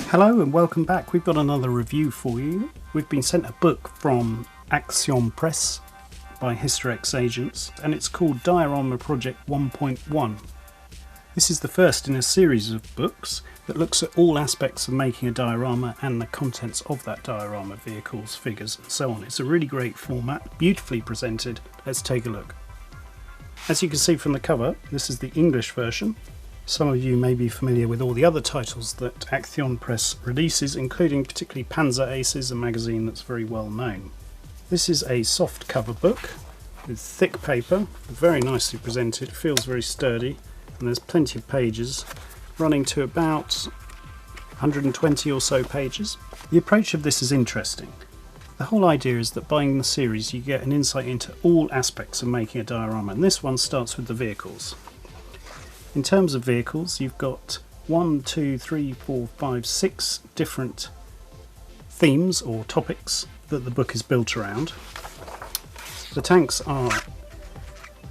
Hello and welcome back. We've got another review for you. We've been sent a book from Acción Press by Hysterex Agents, and it's called Diorama Project 1.1. This is the first in a series of books that looks at all aspects of making a diorama and the contents of that diorama, vehicles, figures and so on. It's a really great format, beautifully presented. Let's take a look. As you can see from the cover, this is the English version. Some of you may be familiar with all the other titles that Acción Press releases, including particularly Panzer Aces, a magazine that's very well known. This is a soft cover book with thick paper, very nicely presented, feels very sturdy, and there's plenty of pages, running to about 120 or so pages. The approach of this is interesting. The whole idea is that buying the series you get an insight into all aspects of making a diorama, and this one starts with the vehicles. In terms of vehicles, you've got 6 different themes or topics that the book is built around. The tanks are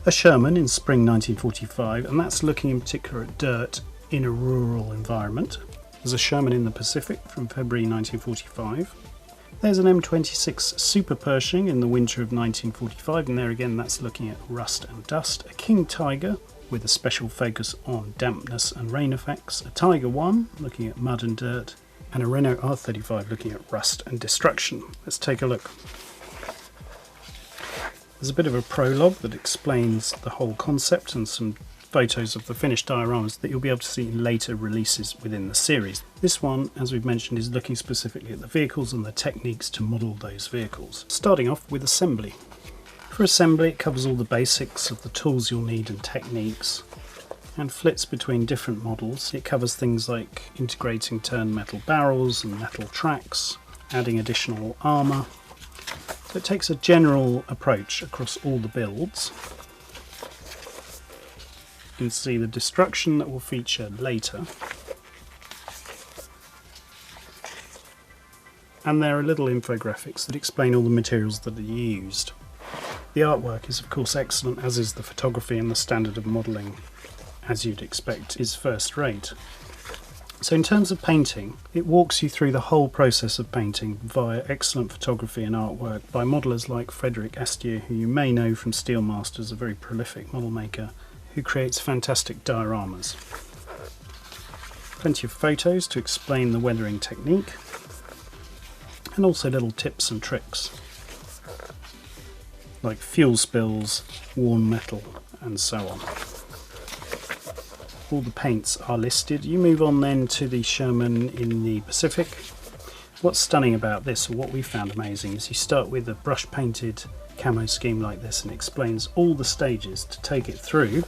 a Sherman in spring 1945, and that's looking in particular at dirt in a rural environment. There's a Sherman in the Pacific from February 1945. There's an M26 Super Pershing in the winter of 1945, and there again that's looking at rust and dust. A King Tiger with a special focus on dampness and rain effects, a Tiger 1 looking at mud and dirt, and a Renault R35 looking at rust and destruction. Let's take a look. There's a bit of a prologue that explains the whole concept and some photos of the finished dioramas that you'll be able to see in later releases within the series. This one, as we've mentioned, is looking specifically at the vehicles and the techniques to model those vehicles. Starting off with assembly. For assembly, it covers all the basics of the tools you'll need and techniques, and flits between different models. It covers things like integrating turned metal barrels and metal tracks, adding additional armour. So it takes a general approach across all the builds. You can see the destruction that will feature later. And there are little infographics that explain all the materials that are used. The artwork is of course excellent, as is the photography, and the standard of modelling, as you'd expect, is first rate. So in terms of painting, it walks you through the whole process of painting via excellent photography and artwork by modellers like Frédéric Astier, who you may know from Steel Masters, a very prolific model maker who creates fantastic dioramas. Plenty of photos to explain the weathering technique, and also little tips and tricks like fuel spills, worn metal and so on. All the paints are listed. You move on then to the Sherman in the Pacific. What's stunning about this, or what we found amazing, is you start with a brush painted camo scheme like this, and it explains all the stages to take it through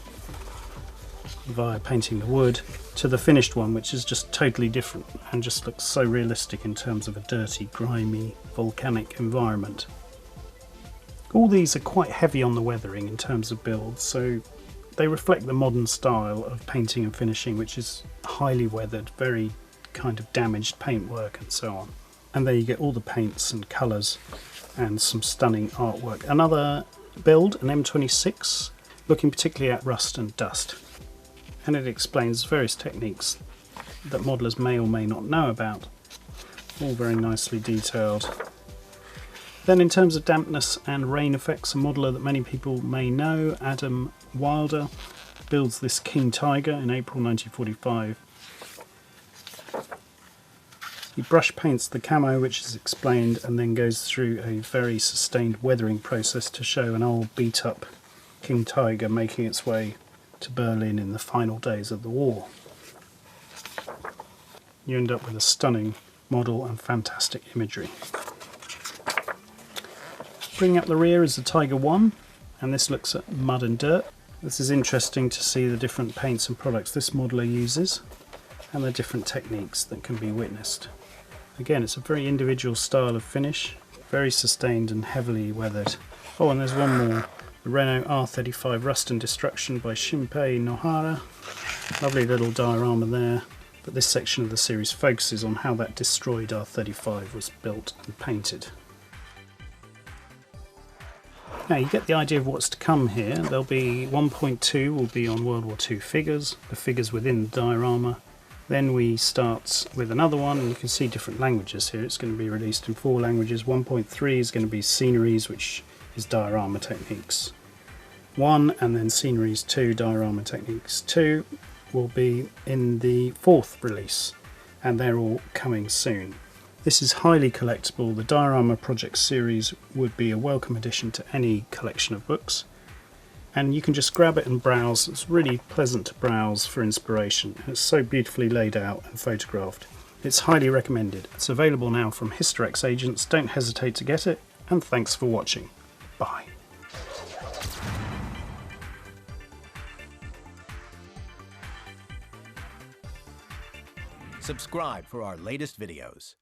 via painting the wood to the finished one, which is just totally different and just looks so realistic in terms of a dirty, grimy, volcanic environment. All these are quite heavy on the weathering in terms of builds, so they reflect the modern style of painting and finishing, which is highly weathered, very kind of damaged paintwork and so on. And there you get all the paints and colours and some stunning artwork. Another build, an M26, looking particularly at rust and dust. And it explains various techniques that modellers may or may not know about, all very nicely detailed. Then in terms of dampness and rain effects, a modeller that many people may know, Adam Wilder, builds this King Tiger in April 1945. He brush paints the camo, which is explained, and then goes through a very sustained weathering process to show an old beat up King Tiger making its way to Berlin in the final days of the war. You end up with a stunning model and fantastic imagery. Bringing up the rear is the Tiger 1, and this looks at mud and dirt. This is interesting to see the different paints and products this modeller uses and the different techniques that can be witnessed. Again, it's a very individual style of finish, very sustained and heavily weathered. Oh, and there's one more, the Renault R35 Rust and Destruction by Shinpei Nohara. Lovely little diorama there, but this section of the series focuses on how that destroyed R35 was built and painted. Now you get the idea of what's to come here. There'll be 1.2 will be on World War II figures, the figures within the diorama, Then we start with another one, and you can see different languages here. It's going to be released in 4 languages. 1.3 is going to be sceneries, which is diorama techniques 1, and then sceneries 2, diorama techniques 2 will be in the 4th release, and they're all coming soon. This is highly collectible. The Diorama Project series would be a welcome addition to any collection of books, and you can just grab it and browse. It's really pleasant to browse for inspiration. It's so beautifully laid out and photographed. It's highly recommended. It's available now from Hysterex agents. Don't hesitate to get it, and thanks for watching. Bye. Subscribe for our latest videos.